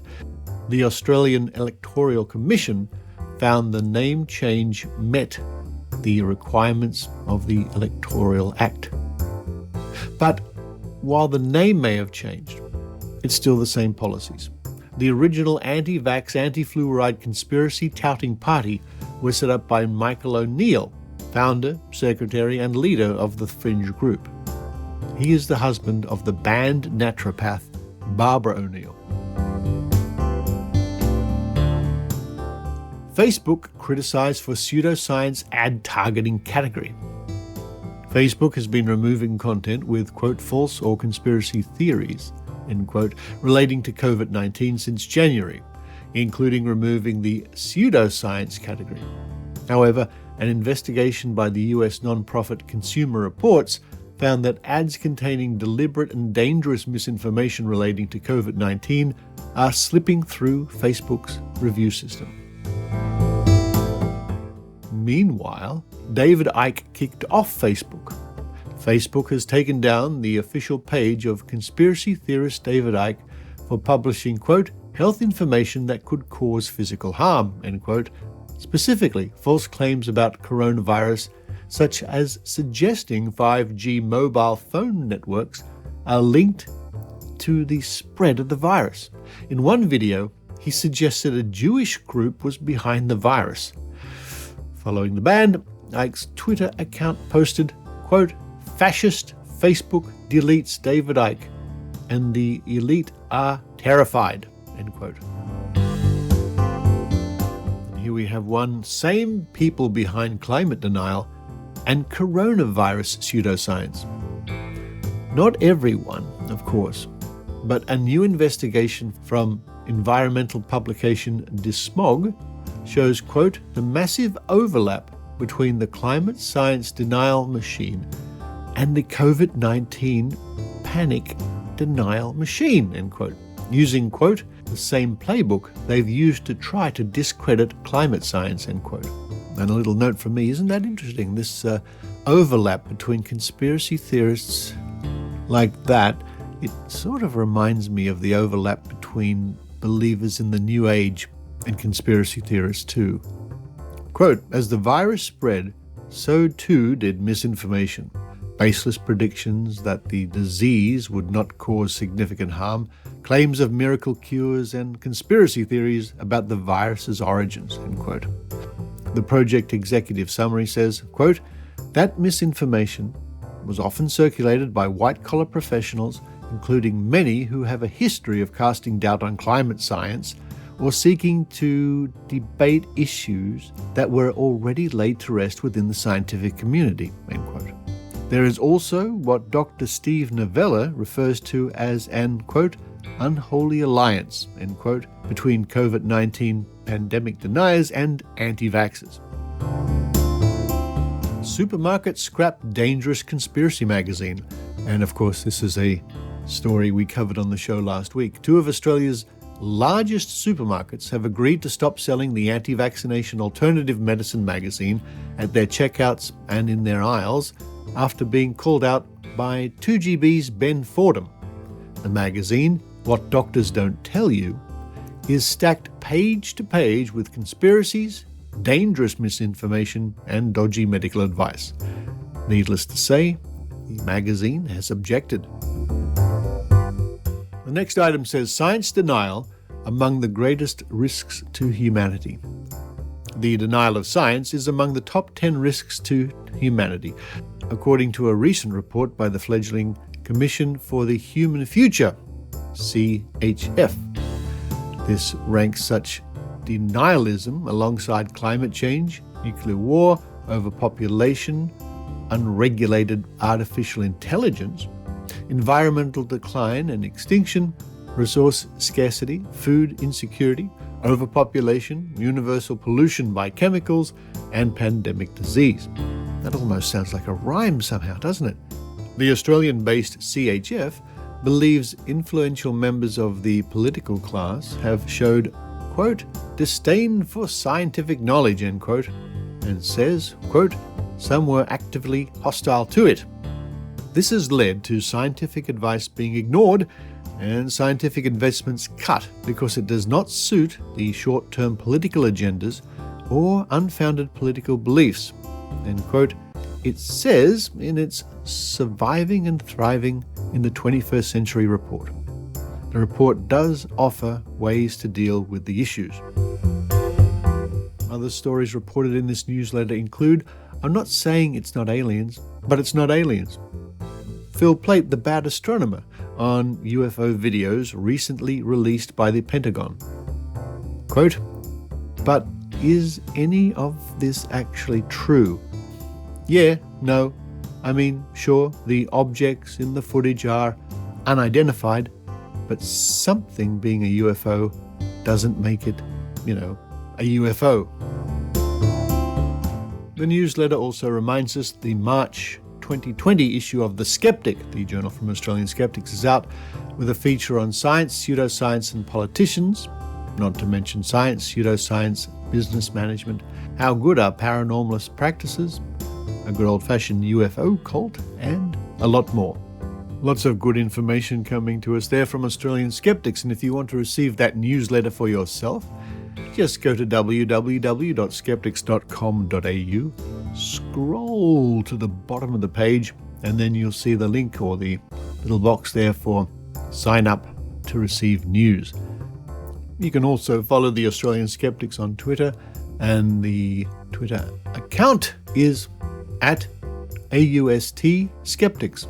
the Australian Electoral Commission found the name change met the requirements of the Electoral Act. But while the name may have changed, it's still the same policies. The original anti-vax, anti-fluoride conspiracy touting party was set up by Michael O'Neill, founder, secretary, and leader of the fringe group. He is the husband of the banned naturopath Barbara O'Neill. Facebook criticized for pseudoscience ad targeting category. Facebook has been removing content with, quote, false or conspiracy theories, end quote, relating to COVID-19 since January, including removing the pseudoscience category. However, an investigation by the US nonprofit Consumer Reports found that ads containing deliberate and dangerous misinformation relating to COVID-19 are slipping through Facebook's review system. Meanwhile, David Icke kicked off Facebook. Facebook has taken down the official page of conspiracy theorist David Icke for publishing, quote, health information that could cause physical harm, end quote, specifically false claims about coronavirus, such as suggesting 5G mobile phone networks are linked to the spread of the virus. In one video, he suggested a Jewish group was behind the virus. Following the ban, Icke's Twitter account posted, quote, fascist Facebook deletes David Icke, and the elite are terrified, end quote. And here we have one, same people behind climate denial and coronavirus pseudoscience. Not everyone, of course, but a new investigation from environmental publication Dismog shows, quote, the massive overlap between the climate science denial machine and the COVID-19 panic denial machine, end quote, using, quote, the same playbook they've used to try to discredit climate science, end quote. And a little note from me, isn't that interesting? This overlap between conspiracy theorists like that, it sort of reminds me of the overlap between believers in the New Age and conspiracy theorists too. Quote, as the virus spread, so too did misinformation. Baseless predictions that the disease would not cause significant harm, claims of miracle cures, and conspiracy theories about the virus's origins, end quote. The project executive summary says, quote, that misinformation was often circulated by white-collar professionals, including many who have a history of casting doubt on climate science or seeking to debate issues that were already laid to rest within the scientific community, end quote. There is also what Dr. Steve Novella refers to as an, quote, unholy alliance, end quote, between COVID-19 pandemic deniers and anti-vaxxers. Supermarkets scrap dangerous conspiracy magazine. And of course, this is a story we covered on the show last week. Two of Australia's largest supermarkets have agreed to stop selling the anti-vaccination alternative medicine magazine at their checkouts and in their aisles after being called out by 2GB's Ben Fordham. The magazine, What Doctors Don't Tell You, is stacked page to page with conspiracies, dangerous misinformation, and dodgy medical advice. Needless to say, the magazine has objected. The next item says science denial among the greatest risks to humanity. The denial of science is among the top 10 risks to humanity, according to a recent report by the fledgling Commission for the Human Future, CHF. This ranks such denialism alongside climate change, nuclear war, overpopulation, unregulated artificial intelligence, environmental decline and extinction, resource scarcity, food insecurity, overpopulation, universal pollution by chemicals, and pandemic disease. That almost sounds like a rhyme somehow, doesn't it? The Australian-based CHF believes influential members of the political class have showed, quote, disdain for scientific knowledge, end quote, and says, quote, some were actively hostile to it. This has led to scientific advice being ignored and scientific investments cut because it does not suit the short-term political agendas or unfounded political beliefs, end quote. It says in its Surviving and Thriving in the 21st Century report. The report does offer ways to deal with the issues. Other stories reported in this newsletter include, I'm not saying it's not aliens, but it's not aliens. Phil Plait, the bad astronomer, on UFO videos recently released by the Pentagon. Quote, but is any of this actually true? Yeah, no. I mean, sure, the objects in the footage are unidentified, but something being a UFO doesn't make it, a UFO. The newsletter also reminds us the March 2020 issue of The Skeptic, the journal from Australian Skeptics, is out with a feature on science, pseudoscience and politicians, not to mention science, pseudoscience, business management, how good are paranormalist practices, a good old-fashioned UFO cult, and a lot more. Lots of good information coming to us there from Australian Skeptics, and if you want to receive that newsletter for yourself, just go to www.skeptics.com.au, scroll to the bottom of the page, and then you'll see the link or the little box there for sign up to receive news. You can also follow the Australian Skeptics on Twitter, and the Twitter account is at AUST Skeptics.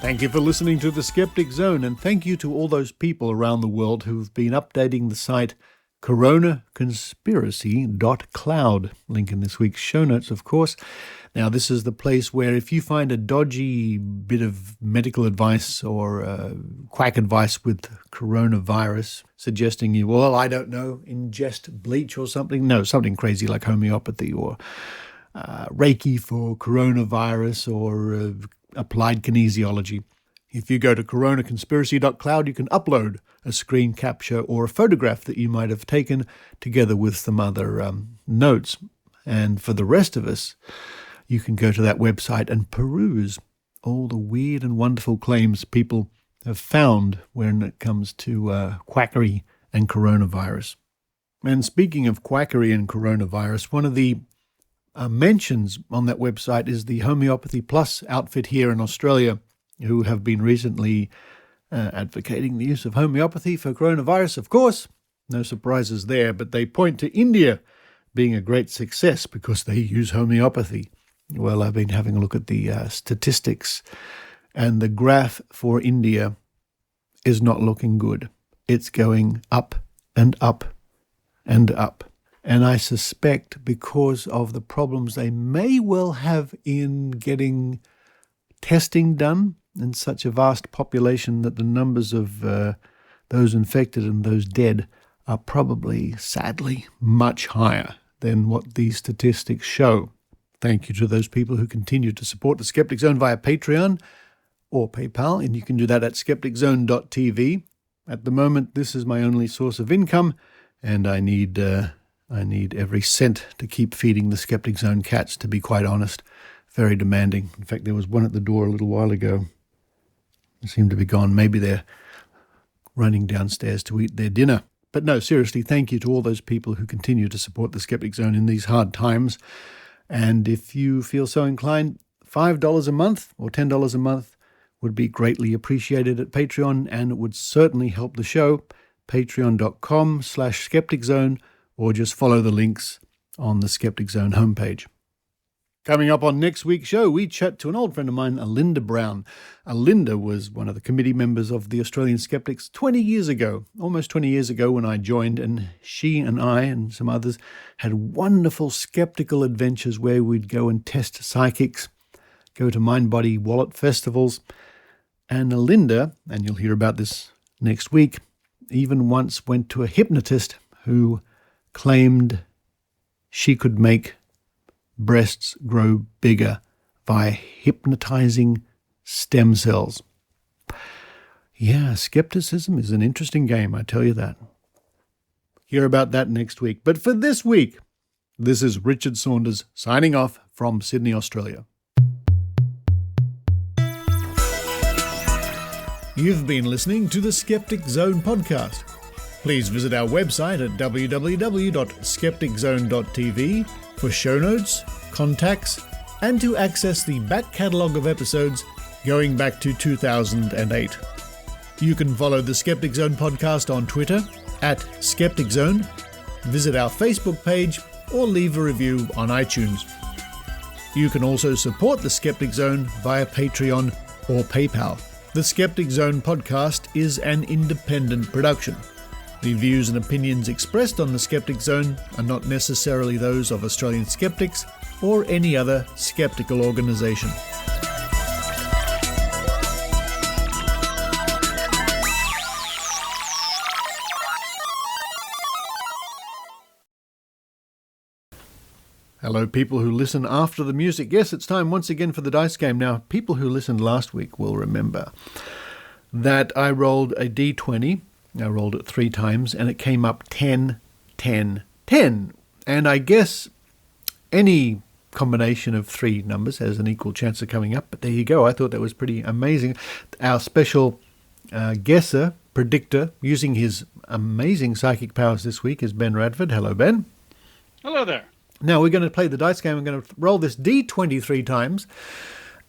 Thank you for listening to The Skeptic Zone, and thank you to all those people around the world who've been updating the site coronaconspiracy.cloud. Link in this week's show notes, of course. Now, this is the place where if you find a dodgy bit of medical advice or quack advice with coronavirus, suggesting you, well, I don't know, ingest bleach or something. No, something crazy like homeopathy or Reiki for coronavirus or applied kinesiology. If you go to coronaconspiracy.cloud, you can upload a screen capture or a photograph that you might have taken together with some other notes. And for the rest of us, you can go to that website and peruse all the weird and wonderful claims people have found when it comes to quackery and coronavirus. And speaking of quackery and coronavirus, one of the mentions on that website is the Homeopathy Plus outfit here in Australia, who have been recently advocating the use of homeopathy for coronavirus. Of course, no surprises there, but they point to India being a great success because they use homeopathy. Well, I've been having a look at the statistics, and the graph for India is not looking good. It's going up and up and up. And I suspect because of the problems they may well have in getting testing done in such a vast population that the numbers of those infected and those dead are probably, sadly, much higher than what these statistics show. Thank you to those people who continue to support the Skeptic Zone via Patreon. or PayPal, and you can do that at skepticzone.tv. At the moment, this is my only source of income, and I need every cent to keep feeding the Skeptic Zone cats, to be quite honest. Very demanding. In fact, there was one at the door a little while ago. They seem to be gone. Maybe they're running downstairs to eat their dinner. But no, seriously, thank you to all those people who continue to support the Skeptic Zone in these hard times. And if you feel so inclined, $5 a month or $10 a month would be greatly appreciated at Patreon, and it would certainly help the show. Patreon.com/SkepticZone, or just follow the links on the Skeptic Zone homepage. Coming up on next week's show, we chat to an old friend of mine, Alinda Brown. Alinda was one of the committee members of the Australian Skeptics 20 years ago, almost 20 years ago when I joined, and she and I and some others had wonderful skeptical adventures where we'd go and test psychics, go to mind-body wallet festivals. And Alinda, and you'll hear about this next week, even once went to a hypnotist who claimed she could make breasts grow bigger by hypnotizing stem cells. Yeah, skepticism is an interesting game, I tell you that. Hear about that next week. But for this week, this is Richard Saunders signing off from Sydney, Australia. You've been listening to the Skeptic Zone podcast. Please visit our website at www.skepticzone.tv for show notes, contacts, and to access the back catalogue of episodes going back to 2008. You can follow the Skeptic Zone podcast on Twitter at Skeptic Zone, visit our Facebook page, or leave a review on iTunes. You can also support the Skeptic Zone via Patreon or PayPal. The Skeptic Zone podcast is an independent production. The views and opinions expressed on the Skeptic Zone are not necessarily those of Australian Skeptics or any other skeptical organisation. Hello, people who listen after the music. Yes, it's time once again for the dice game. Now, people who listened last week will remember that I rolled a D20. I rolled it 3 times, and it came up 10, 10, 10. And I guess any combination of 3 numbers has an equal chance of coming up. But there you go. I thought that was pretty amazing. Our special guesser, predictor, using his amazing psychic powers this week is Ben Radford. Hello, Ben. Hello there. Now, we're going to play the dice game. I'm going to roll this D20 3 times.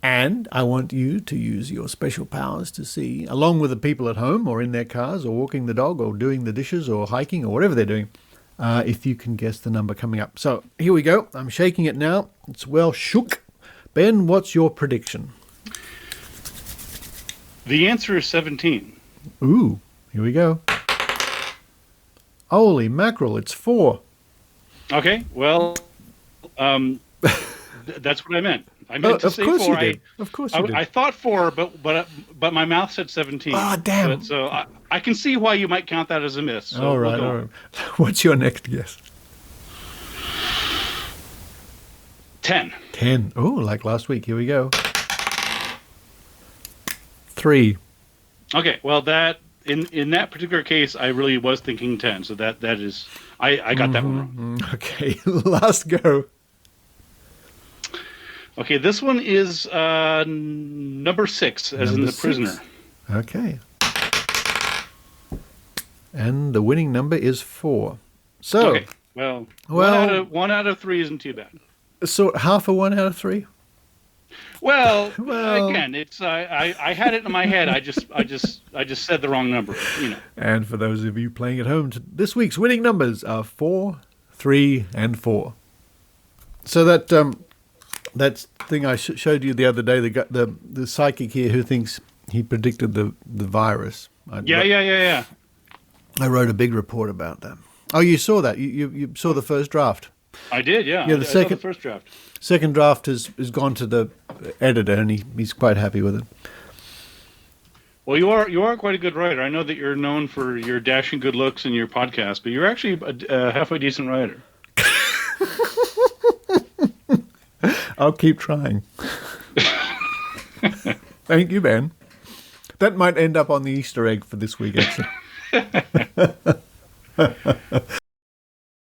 And I want you to use your special powers to see, along with the people at home or in their cars or walking the dog or doing the dishes or hiking or whatever they're doing, if you can guess the number coming up. So here we go. I'm shaking it now. It's well shook. Ben, what's your prediction? The answer is 17. Ooh, here we go. Holy mackerel, it's 4. Okay, well, that's what I meant. I meant to say 4. Of course you did. I thought 4, but my mouth said 17. Ah, damn. So I can see why you might count that as a miss. So all right. What's your next guess? 10. 10. Oh, like last week. Here we go. 3. Okay, well, that in that particular case, I really was thinking 10. So that is, I got that one wrong. Okay, last go. Okay, this one is number 6, as in the prisoner. Okay. And the winning number is 4. So, okay, well, 1 out of 3 isn't too bad. So half a 1 out of 3? Well, again, it's I had it in my head. I just said the wrong number, you know. And for those of you playing at home, this week's winning numbers are 4, 3, and 4. So that thing I showed you the other day, the psychic here who thinks he predicted the virus. Yeah. I wrote a big report about that. Oh, you saw that? You saw the first draft? I did, yeah. Yeah, I saw the first draft. Second draft has gone to the editor, and he's quite happy with it. Well, you are quite a good writer. I know that you're known for your dashing good looks and your podcast, but you're actually a halfway decent writer. I'll keep trying. Thank you, Ben. That might end up on the Easter egg for this week, actually.